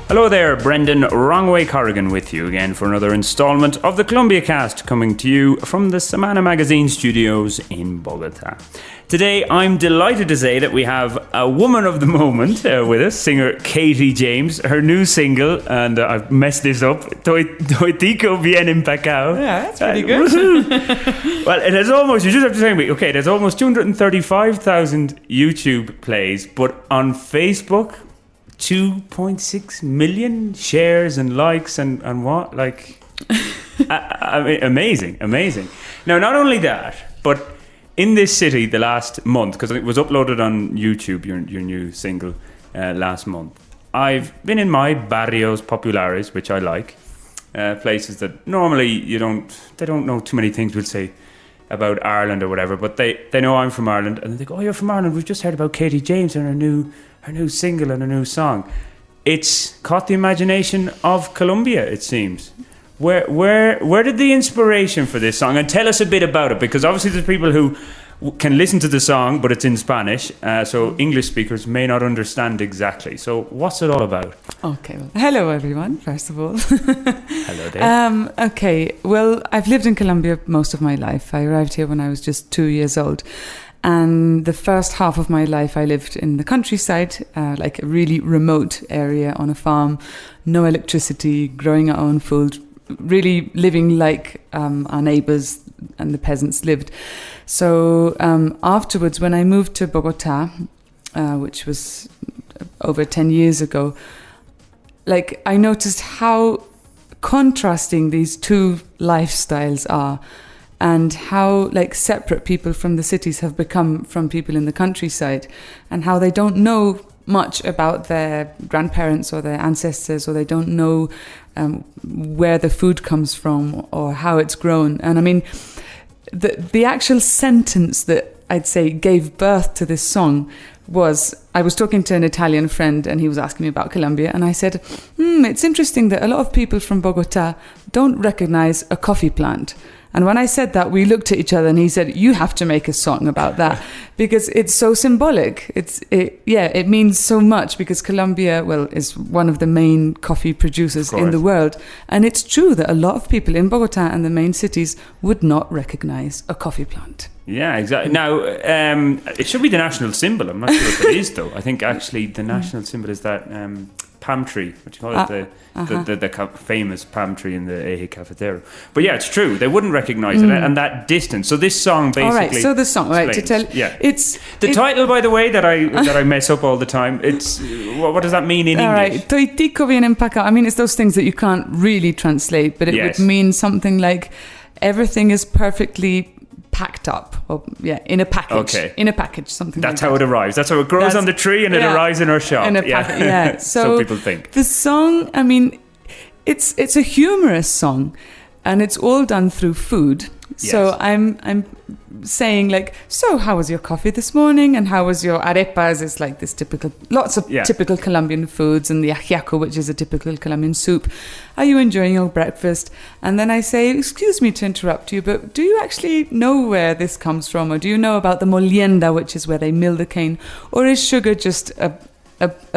Hello there, Brendan Wrongway Corrigan with you again for another instalment of the Columbia Cast, coming to you from the Semana Magazine studios in Bogota. Today I'm delighted to say that we have a woman of the moment with us, singer Katie James. Her new single, and I've messed this up, Toitico bien empacao. Yeah, that's pretty good. Well, it has almost, you just have to tell me, okay, there's almost 235,000 YouTube plays, but on Facebook, 2.6 million shares and likes and what? Like, I mean, amazing. Now, not only that, but in this city the last month, because it was uploaded on YouTube, your new single, last month, I've been in my barrios populares, which I like, places that normally they don't know too many things, we'll say, about Ireland or whatever, but they know I'm from Ireland, and they go, oh, you're from Ireland, we've just heard about Katie James and her new single and a new song. It's caught the imagination of Colombia, it seems. Where did the inspiration for this song? And tell us a bit about it, because obviously there's people who can listen to the song, but it's in Spanish, so English speakers may not understand exactly. So what's it all about? Okay, well, hello everyone, first of all. Hello there. Okay, well, I've lived in Colombia most of my life. I arrived here when I was just 2 years old. And the first half of my life I lived in the countryside, like a really remote area on a farm, no electricity, growing our own food, really living like our neighbors and the peasants lived. So afterwards, when I moved to Bogota, which was over 10 years ago, like I noticed how contrasting these two lifestyles are, and how like separate people from the cities have become from people in the countryside, and how they don't know much about their grandparents or their ancestors, or they don't know where the food comes from or how it's grown. And I mean, the actual sentence that I'd say gave birth to this song was, I was talking to an Italian friend and he was asking me about Colombia, and I said, it's interesting that a lot of people from Bogota don't recognize a coffee plant. And when I said that, we looked at each other and he said, you have to make a song about that because it's so symbolic. It means so much, because Colombia, well, is one of the main coffee producers in the world. And it's true that a lot of people in Bogota and the main cities would not recognize a coffee plant. Yeah, exactly. Now, it should be the national symbol. I'm not sure if it is, though. I think actually the national symbol is that palm tree, what you call it, the famous palm tree in the Eje Cafetero. But yeah, it's true. They wouldn't recognise it, and that distance. So this song basically. All right. So the song, right? To tell, it's the title, by the way, that I mess up all the time. It's what does that mean in English? All right. Toitico bien empacao. I mean, it's those things that you can't really translate, but it would mean something like everything is perfectly packed up, in a package. Okay. In a package, something. That's like how it arrives. That's how it grows on the tree, and it arrives in our shop. In a package, yeah. So people think the song. I mean, it's a humorous song, and it's all done through food. Yes. So I'm saying like, so how was your coffee this morning, and how was your arepas? It's like this lots of typical Colombian foods, and the ajiaco, which is a typical Colombian soup. Are you enjoying your breakfast? And then I say, excuse me to interrupt you, but do you actually know where this comes from, or do you know about the molienda, which is where they mill the cane, or is sugar just a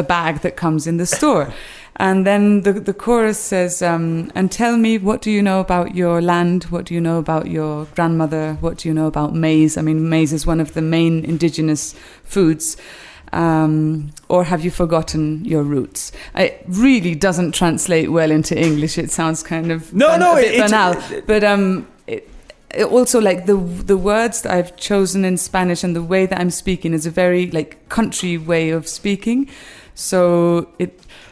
bag that comes in the store? And then the chorus says, and tell me, what do you know about your land? What do you know about your grandmother? What do you know about maize? I mean, maize is one of the main indigenous foods. Or have you forgotten your roots? It really doesn't translate well into English. It sounds kind of a bit banal. But it also, like the words that I've chosen in Spanish and the way that I'm speaking is a very like country way of speaking. So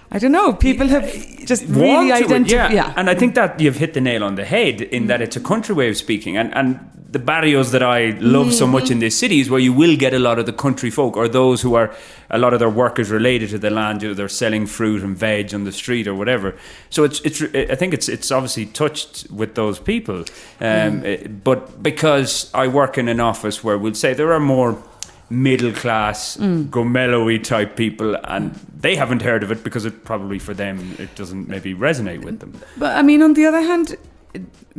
I don't know, people have just really identified. Yeah, and I think that you've hit the nail on the head in that it's a country way of speaking. And the barrios that I love so much in this city is where you will get a lot of the country folk, or those who are, a lot of their work is related to the land, they're selling fruit and veg on the street or whatever. So I think it's obviously touched with those people. But because I work in an office where we'll say there are more middle class, gomelo-y type people, and they haven't heard of it because it probably for them it doesn't maybe resonate with them. But I mean, on the other hand,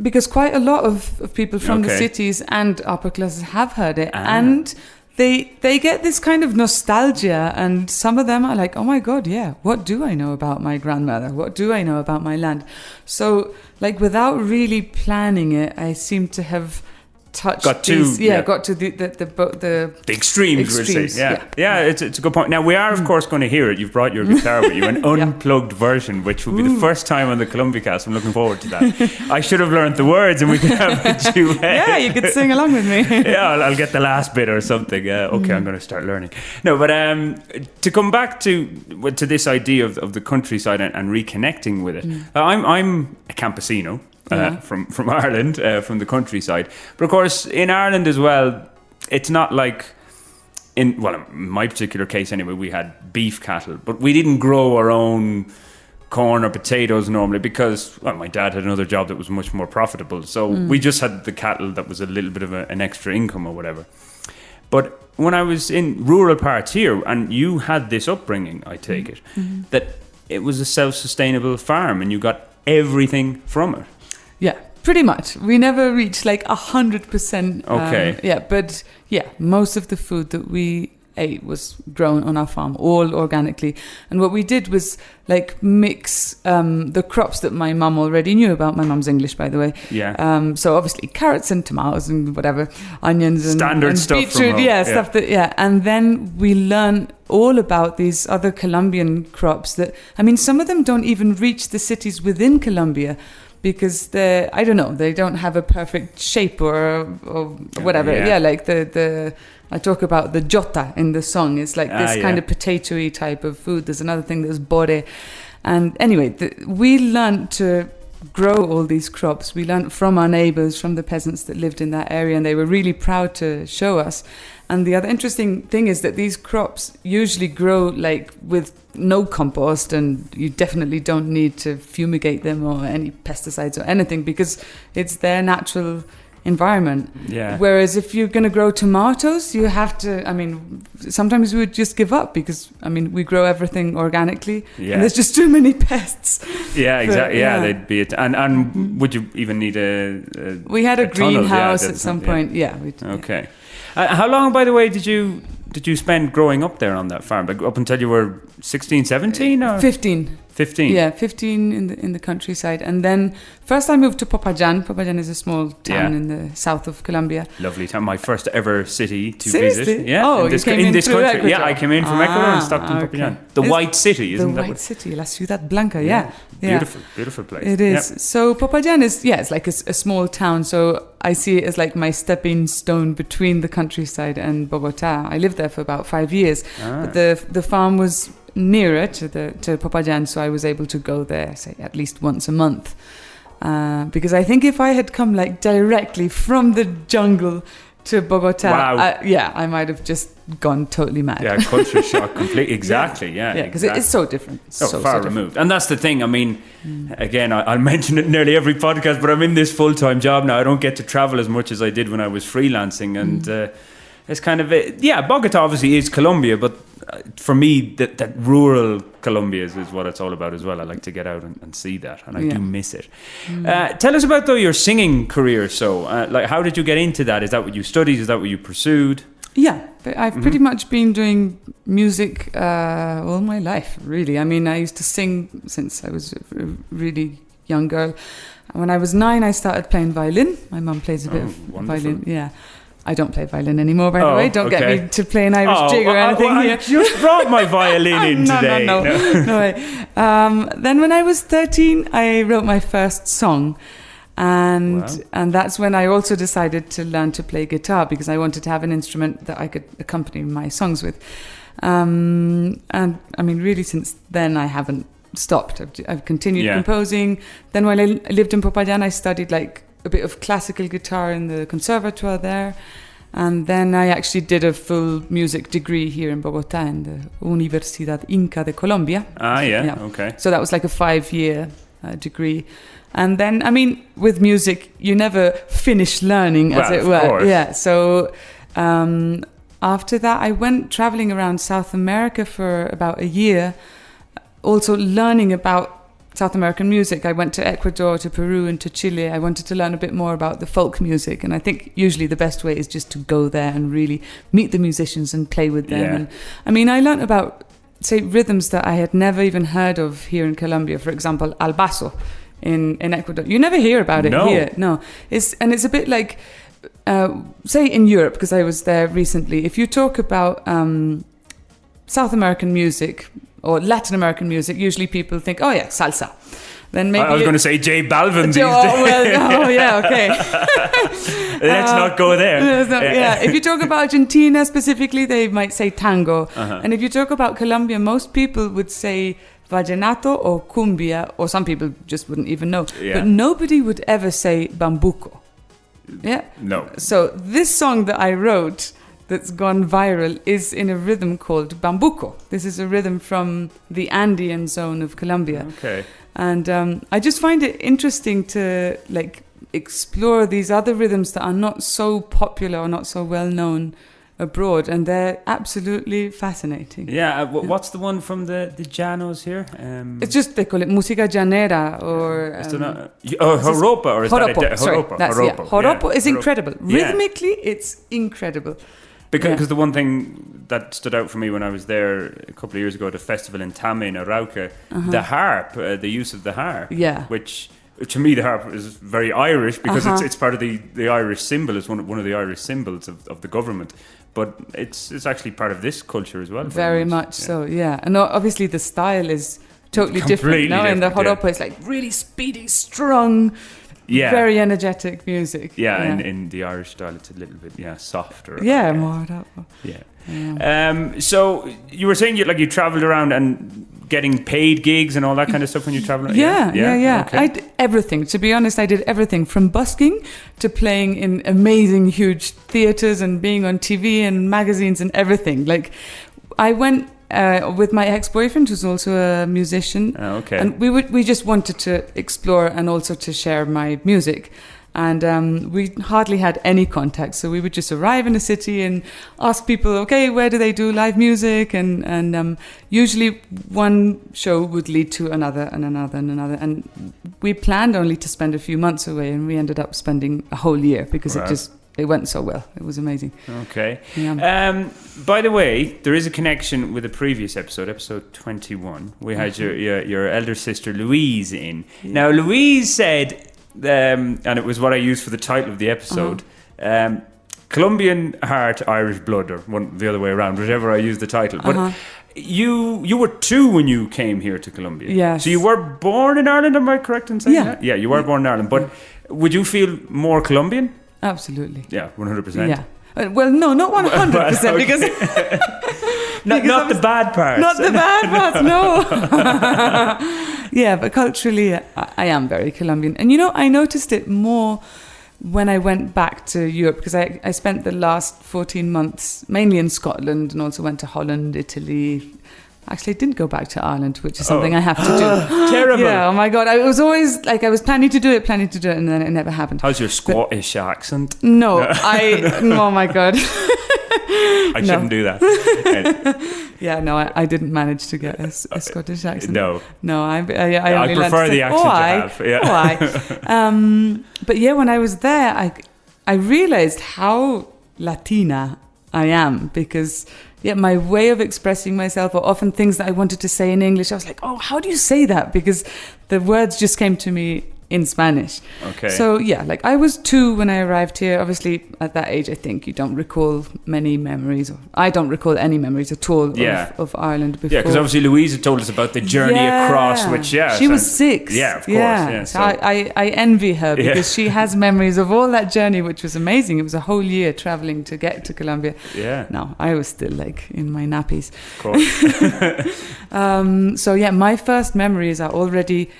because quite a lot of people from the cities and upper classes have heard it, and they get this kind of nostalgia, and some of them are like, oh my God, yeah, what do I know about my grandmother? What do I know about my land? So, like, without really planning it, I seem to have touched got to the extremes, we'll say. Yeah, it's a good point. Now, we are, of course, going to hear it. You've brought your guitar with you, an unplugged version, which will be the first time on the Columbia Cast. I'm looking forward to that. I should have learned the words and we could have a duet. Yeah, you could sing along with me. Yeah, I'll get the last bit or something. Okay, I'm going to start learning. No, but to come back to this idea of the countryside and reconnecting with it, I'm a campesino. From Ireland, from the countryside. But of course, in Ireland as well, it's not like, in my particular case anyway, we had beef cattle, but we didn't grow our own corn or potatoes normally because, my dad had another job that was much more profitable. So we just had the cattle that was a little bit of an extra income or whatever. But when I was in rural parts here, and you had this upbringing, I take it, that it was a self-sustainable farm and you got everything from it. Yeah, pretty much. We never reached like 100%. Okay. But most of the food that we ate was grown on our farm, all organically. And what we did was like mix the crops that my mum already knew about. My mum's English, by the way. Yeah. So obviously carrots and tomatoes and whatever, onions and standard stuff beetroot, from home. Stuff that. And then we learned all about these other Colombian crops that, I mean, some of them don't even reach the cities within Colombia, because they don't have a perfect shape or whatever. Yeah, like the I talk about the jota in the song. It's like this kind of potatoey type of food. There's another thing that's bore. And anyway, we learned to grow all these crops. We learned from our neighbors, from the peasants that lived in that area, and they were really proud to show us. And the other interesting thing is that these crops usually grow like with no compost, and you definitely don't need to fumigate them or any pesticides or anything because it's their natural environment. Yeah. Whereas if you're going to grow tomatoes, you have to, sometimes we would just give up because, we grow everything organically and there's just too many pests. Yeah, exactly. Yeah, they'd be it. And would you even need we had a greenhouse at some point. Yeah. Okay. How long, by the way, did you spend growing up there on that farm? Like up until you were 16, 17? Or? 15. 15? Yeah, 15 in the countryside. And then first I moved to Popayán. Popayán is a small town in the south of Colombia. Lovely town. My first ever city to Seriously? visit. Yeah. Oh, you came in this country? Ecuador. Yeah, I came in from Ecuador and stopped in Popayán. The White City, isn't that? The White City, La Ciudad Blanca, yeah. Beautiful, beautiful place. It is. Yep. So Popayán is, it's like a small town. So I see it as like my stepping stone between the countryside and Bogota. I lived there for about 5 years. But the farm was nearer to Popayán, so I was able to go there, say, at least once a month. Because I think if I had come like directly from the jungle to Bogota, I might have just gone totally mad. Yeah, culture shock, completely. Exactly. Yeah, because it's so different. So far removed. And that's the thing. Again, I'll mention it in nearly every podcast, but I'm in this full-time job now. I don't get to travel as much as I did when I was freelancing, and it's kind of Bogota obviously is Colombia, but for me, that rural Colombia is what it's all about as well. I like to get out and see that, and I do miss it. Tell us about, though, your singing career. So, how did you get into that? Is that what you studied? Is that what you pursued? Yeah, I've pretty much been doing music all my life, really. I used to sing since I was a really young girl. When I was 9, I started playing violin. My mum plays a bit of wonderful. violin. Yeah. I don't play violin anymore, by the way. Don't get me to play an Irish jig or anything here. I just brought my violin in today. No way. Then when I was 13, I wrote my first song. And that's when I also decided to learn to play guitar, because I wanted to have an instrument that I could accompany my songs with. And really since then I haven't stopped. I've continued composing. Then while I lived in Popayán, I studied like a bit of classical guitar in the conservatoire there, and then I actually did a full music degree here in Bogota in the Universidad Inca de Colombia. Okay. So that was like a 5-year degree, and then with music you never finish learning, as it were. Course. Yeah. So after that I went traveling around South America for about a year, also learning about South American music. I went to Ecuador, to Peru, and to Chile. I wanted to learn a bit more about the folk music, and I think usually the best way is just to go there and really meet the musicians and play with them. Yeah. And I mean, I learned about, say, rhythms that I had never even heard of here in Colombia. For example, al basso in Ecuador. You never hear about it here. No, it's a bit like, say, in Europe, because I was there recently. If you talk about South American music or Latin American music, usually people think, oh yeah, salsa. Then maybe I was going to say J Balvin these days. Well, oh yeah, okay. Let's not go there. Yeah, if you talk about Argentina specifically, they might say tango. And if you talk about Colombia, most people would say vallenato or cumbia, or some people just wouldn't even know. Yeah. But nobody would ever say bambuco. Yeah. No. So this song that I wrote that's gone viral is in a rhythm called bambuco. This is a rhythm from the Andean zone of Colombia. Okay. And I just find it interesting to like explore these other rhythms that are not so popular or not so well known abroad, and they're absolutely fascinating. Yeah, what's the one from the Llanos here? It's just, they call it música llanera, or joropo, or is joropo. that Sorry, joropo? that's, Joropo. Joropo is incredible. Yeah. Rhythmically, it's incredible. Because the one thing that stood out for me when I was there a couple of years ago at a festival in Tame in Arauca, the harp, the use of the harp, which to me the harp is very Irish because it's part of the Irish symbol. It's one of the Irish symbols of the government, but it's actually part of this culture as well. Very much so, yeah. And obviously the style is totally different. Now in the joropo, it's like really speedy, strong. Yeah. Very energetic music. Yeah, yeah. In the Irish style, it's a little bit softer. Yeah, more up. Yeah. So you were saying you travelled around and getting paid gigs and all that kind of stuff when you travel. Yeah. Okay. I did everything. To be honest, I did everything from busking to playing in amazing, huge theaters and being on TV and magazines and everything. Like, I went with my ex-boyfriend, who's also a musician. And we just wanted to explore and also to share my music. And we hardly had any contact, so we would just arrive in a city and ask people, okay, where do they do live music? And usually one show would lead to another and another and another. And we planned only to spend a few months away, and we ended up spending a whole year because it went so well. It was amazing. Okay. Yeah. By the way, there is a connection with a previous episode 21. We had your elder sister Louise in. Yeah. Now, Louise said, and it was what I used for the title of the episode, Colombian heart, Irish blood, or the other way around, whichever I used the title. But you were 2 when you came here to Colombia. Yes. So you were born in Ireland, am I correct in saying that? Yeah, you were born in Ireland. But would you feel more Colombian? Absolutely. Yeah, 100%. Yeah. Well, no, not 100%, because not the bad parts. Not the bad parts, no. Yeah, but culturally, I am very Colombian. And I noticed it more when I went back to Europe, because I spent the last 14 months mainly in Scotland, and also went to Holland, Italy. Actually, I didn't go back to Ireland, which is something I have to do. Terrible. Yeah, oh my God. I was always like, I was planning to do it, and then it never happened. How's your Scottish accent? No, oh my God. I shouldn't do that. Yeah, no, I didn't manage to get a Scottish accent. No, I only prefer the accent to have. Yeah. But yeah, when I was there, I realized how Latina I am, because my way of expressing myself, or often things that I wanted to say in English, I was like, oh, how do you say that? Because the words just came to me in Spanish. Okay. So I was 2 when I arrived here. Obviously, at that age, I think you don't recall many memories. Or I don't recall any memories at all of Ireland before. Yeah, because obviously Louise had told us about the journey across, which she was 6. Yeah, of course. Yeah. So I envy her, because she has memories of all that journey, which was amazing. It was a whole year traveling to get to Colombia. Yeah. No, I was still in my nappies. Of course. So my first memories are already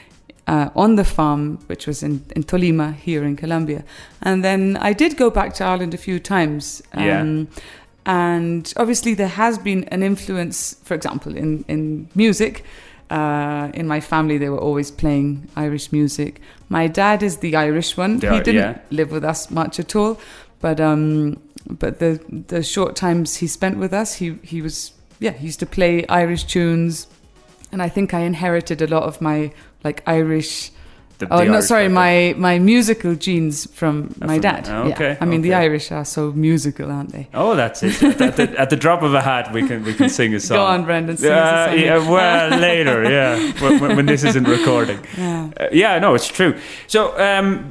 on the farm, which was in Tolima, here in Colombia. And then I did go back to Ireland a few times. And obviously there has been an influence, for example, in music. In my family, they were always playing Irish music. My dad is the Irish one. He didn't live with us much at all. But the short times he spent with us, he used to play Irish tunes. And I think I inherited a lot of my like Irish. The Irish background. my musical genes from my from- dad. okay, Yeah. I mean, the okay. Irish are so musical, aren't they? Oh, that's it. At the drop of a hat, we can sing a song. Go on, Brendan. Sing us a song. Yeah, well, later, yeah, when this isn't recording. Yeah. No, it's true. So,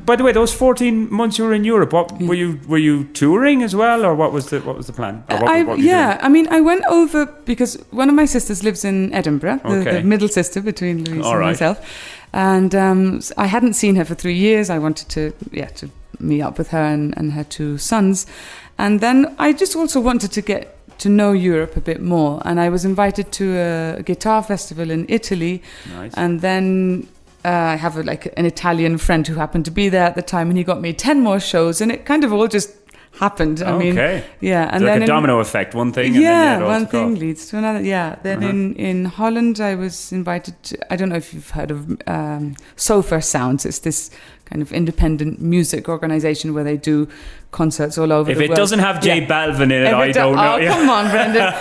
by the way, those 14 months you were in Europe, what were you touring as well, or what was the plan? Or what were you doing? I mean, I went over because one of my sisters lives in Edinburgh, Okay. the middle sister between Louise All and right. myself, and I hadn't seen her for 3 years. I wanted to meet up with her and her 2 sons, and then I just also wanted to get to know Europe a bit more, and I was invited to a guitar festival in Italy, Nice. and then. I have an Italian friend who happened to be there at the time, and he got me 10 more shows, and it kind of all just happened. I mean, yeah, and It's then like a domino effect. One thing, and then one took thing off. leads to another. Yeah, then in Holland, I was invited to. I don't know if you've heard of Sofa Sounds. It's this kind of independent music organization where they do concerts all over If the it world. doesn't have J Balvin in it, If I it don't know. Oh, Yeah. come on, Brendan.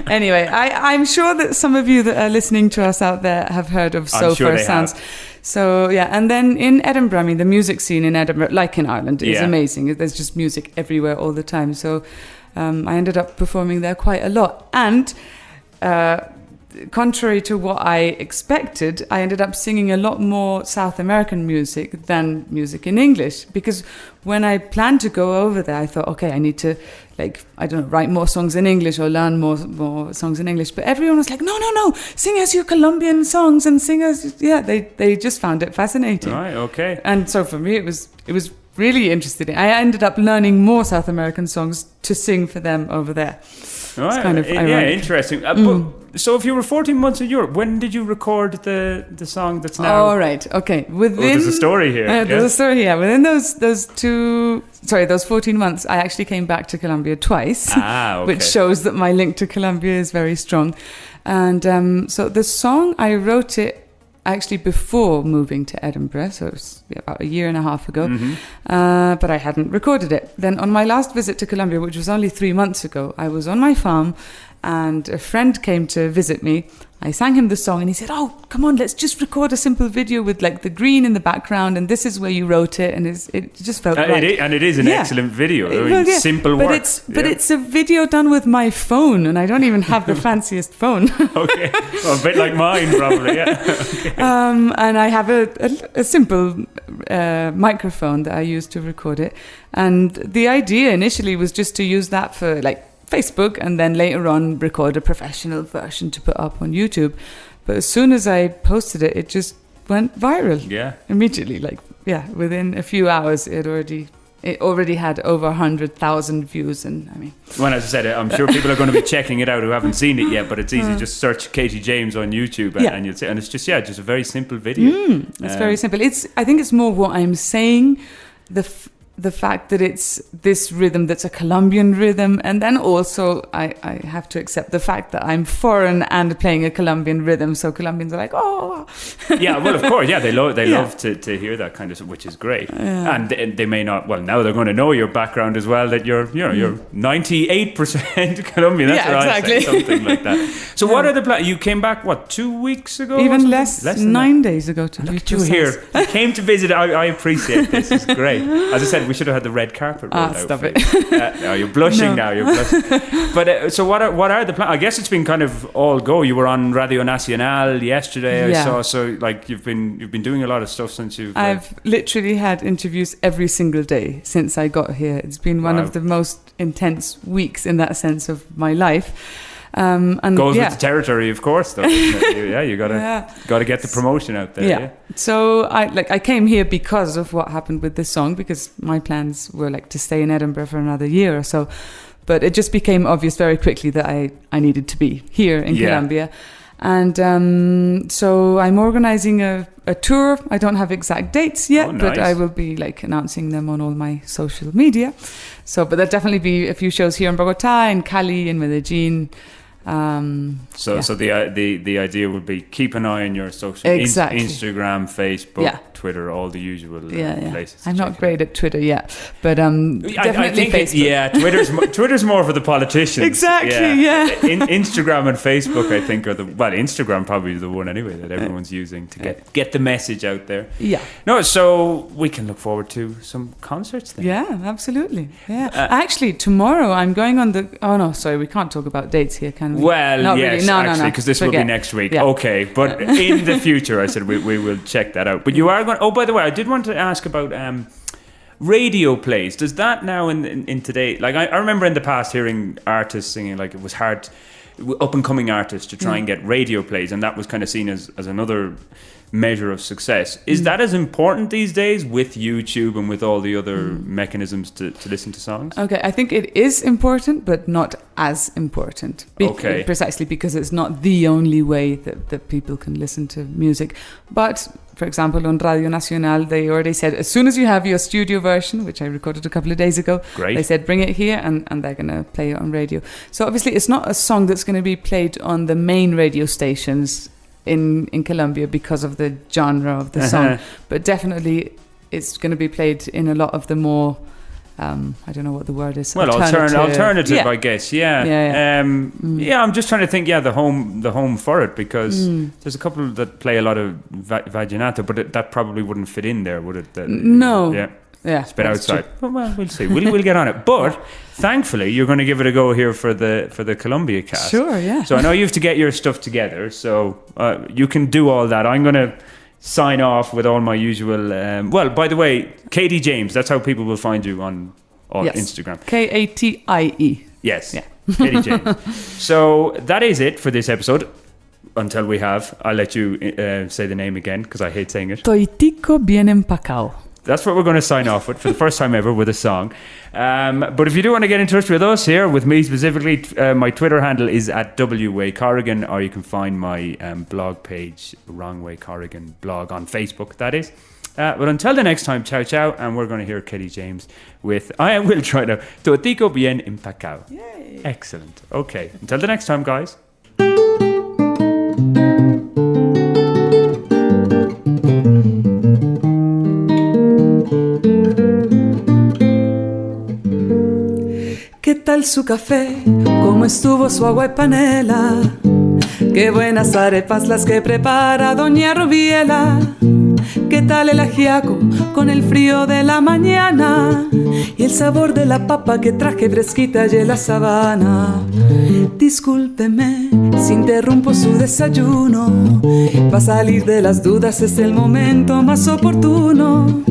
Anyway, I'm sure that some of you that are listening to us out there have heard of I'm Sofa sure they Sounds. have. So, yeah, and then in Edinburgh, I mean, the music scene in Edinburgh, like in Ireland, is Yeah. amazing. There's just music everywhere all the time. So I ended up performing there quite a lot. And contrary to what I expected, I ended up singing a lot more South American music than music in English. Because when I planned to go over there, I thought, okay, I need to, write more songs in English or learn more songs in English. But everyone was like, no, sing us your Colombian songs and sing us. Yeah, they just found it fascinating. Right. Okay. And so for me, it was really interesting. I ended up learning more South American songs to sing for them over there. Right. kind of yeah, ironic. interesting. But, so if you were 14 months in Europe, when did you record the song that's now? All right. Okay. There's a story here. There's a story here. Within those 14 months, I actually came back to Colombia twice, Okay. which shows that my link to Colombia is very strong. And so the song, I wrote it actually before moving to Edinburgh, so it was about a year and a half ago, but I hadn't recorded it. Then on my last visit to Colombia, which was only 3 months ago, I was on my farm and a friend came to visit me. I sang him the song and he said, oh, come on, let's just record a simple video with the green in the background and this is where you wrote it, and it just felt right. It is an excellent video. I mean, simple but work. It's a video done with my phone and I don't even have the fanciest phone. Okay. Well, a bit like mine, probably, yeah. Okay. And I have a simple microphone that I use to record it. And the idea initially was just to use that for Facebook and then later on record a professional version to put up on YouTube. But as soon as I posted it, it just went viral. Yeah. Immediately, within a few hours, it already had over 100,000 views. And I mean, Well, as I said, I'm sure people are going to be checking it out who haven't seen it yet, but it's easy. Just search Katie James on YouTube and you'll see. And it's just a very simple video. It's very simple. I think it's more what I'm saying, the fact that it's this rhythm that's a Colombian rhythm, and then also I have to accept the fact that I'm foreign and playing a Colombian rhythm, so Colombians are like, oh. Yeah, well, of course, yeah, they love to hear that kind of stuff, which is great. Yeah. And they may not. Well, now they're going to know your background as well. That you're 98% Colombian. That's what exactly. I'd say, something like that. So, what are the plans? You came back 2 weeks ago? or Even something? less than 9 days ago to that. be Look at you precise. here. You came to visit. I appreciate this. It's great. As I said, we should have had the red carpet rolled out. Stop for it. you. You're blushing now. You're blushing. But so what are the plans? I guess it's been kind of all go. You were on Radio Nacional yesterday. I saw. So you've been doing a lot of stuff since you've. I've literally had interviews every single day since I got here. It's been one of the most intense weeks in that sense of my life. And goes with the territory, of course. Though, you gotta get the promotion out there. Yeah. So I came here because of what happened with this song, because my plans were to stay in Edinburgh for another year or so, but it just became obvious very quickly that I needed to be here in Colombia. And so I'm organizing a tour. I don't have exact dates yet, but I will be announcing them on all my social media. So, but there'll definitely be a few shows here in Bogota, in Cali, in Medellin. So the idea would be keep an eye on your social Exactly. Instagram, Facebook, Twitter, all the usual places. I'm not great at Twitter yet, but definitely I think Facebook. Twitter's more for the politicians. Exactly, yeah. Instagram and Facebook, I think, are Instagram probably the one anyway that everyone's using to get the message out there. Yeah. No, so we can look forward to some concerts then. Yeah, absolutely. Yeah. Actually, tomorrow I'm going on the... Oh, no, sorry, we can't talk about dates here, can we? Well, not yes, really. No, actually, because this will be next week. Yeah. Okay, but in the future, I said we will check that out. But you are going... Oh, by the way, I did want to ask about radio plays. Does that now in today... Like, I remember in the past hearing artists singing, like, it was hard, up-and-coming artists, to try and get radio plays, and that was kind of seen as another measure of success. Is that as important these days with YouTube and with all the other mechanisms to listen to songs? Okay, I think it is important, but not as important. Okay. Precisely because it's not the only way that people can listen to music. But, for example, on Radio Nacional, they already said, as soon as you have your studio version, which I recorded a couple of days ago, Great. They said, bring it here, and they're going to play it on radio. So obviously, it's not a song that's going to be played on the main radio stations in Colombia because of the genre of the song, but definitely it's going to be played in a lot of the more I don't know what the word is. Well, alternative, I guess. Yeah. I'm just trying to think. Yeah, the home for it, because there's a couple that play a lot of vallenato, but that probably wouldn't fit in there, would it? No. Yeah. Yeah, it's a bit outside. Well, we'll see. We'll get on it. But thankfully, you're going to give it a go here for the Columbia cast. Sure, yeah. So I know you have to get your stuff together. So you can do all that. I'm going to sign off with all my usual. Well, by the way, Katie James. That's how people will find you on Instagram. Katie. Yes. Yeah. Katie James. So that is it for this episode. Until we have, I'll let you say the name again because I hate saying it. Toitico bien empacao. That's what we're going to sign off with for the first time ever with a song. But if you do want to get in touch with us here, with me specifically, my Twitter handle is @WayCorrigan, or you can find my blog page, Wrong Way Corrigan blog on Facebook, that is. But until the next time, ciao ciao, and we're going to hear Katie James with I will try to Toitico bien empacao. Yay. Excellent. Okay, until the next time, guys. ¿Qué tal su café? ¿Cómo estuvo su agua y panela? Qué buenas arepas las que prepara doña Rubiela. ¿Qué tal el ajiaco con el frío de la mañana? Y el sabor de la papa que traje fresquita y en la sabana. Discúlpeme si interrumpo su desayuno. Va a salir de las dudas, es el momento más oportuno.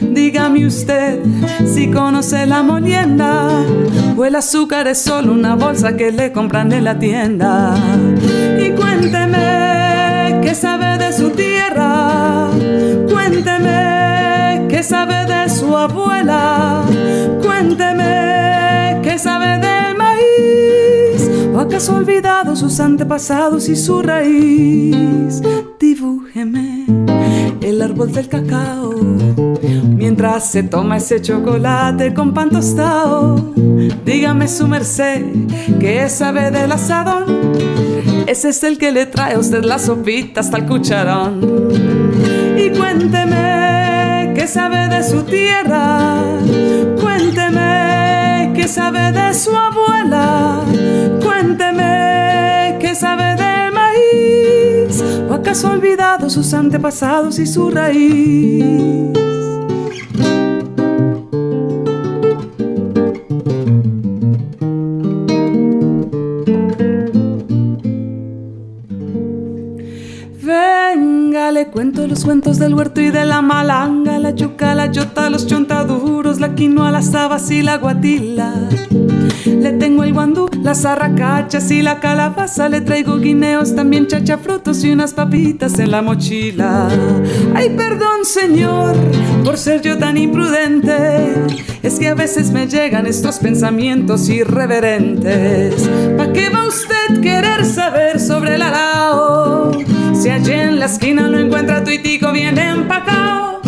Dígame usted si conoce la molienda o el azúcar es solo una bolsa que le compran en la tienda. Y cuénteme qué sabe de su tierra, cuénteme qué sabe de su abuela, cuénteme qué sabe del maíz, o acaso ha olvidado sus antepasados y su raíz. Dibújeme el árbol del cacao mientras se toma ese chocolate con pan tostado. Dígame su merced que sabe del asadón. Ese es el que le trae a usted la sopita hasta el cucharón. Y cuénteme qué sabe de su tierra, cuénteme qué sabe de su abuela, cuénteme qué sabe del maíz, o acaso ha olvidado sus antepasados y su raíz. Le cuento los cuentos del huerto y de la malanga, la yuca, la yota, los chontaduros, la quinoa, las habas y la guatila. Le tengo el guandú, las arracachas y la calabaza. Le traigo guineos, también chachafrutos y unas papitas en la mochila. Ay, perdón, señor, por ser yo tan imprudente. Es que a veces me llegan estos pensamientos irreverentes. ¿Pa' qué va usted querer saber sobre el arao? Si allí en la esquina lo encuentra Toitico bien empacao.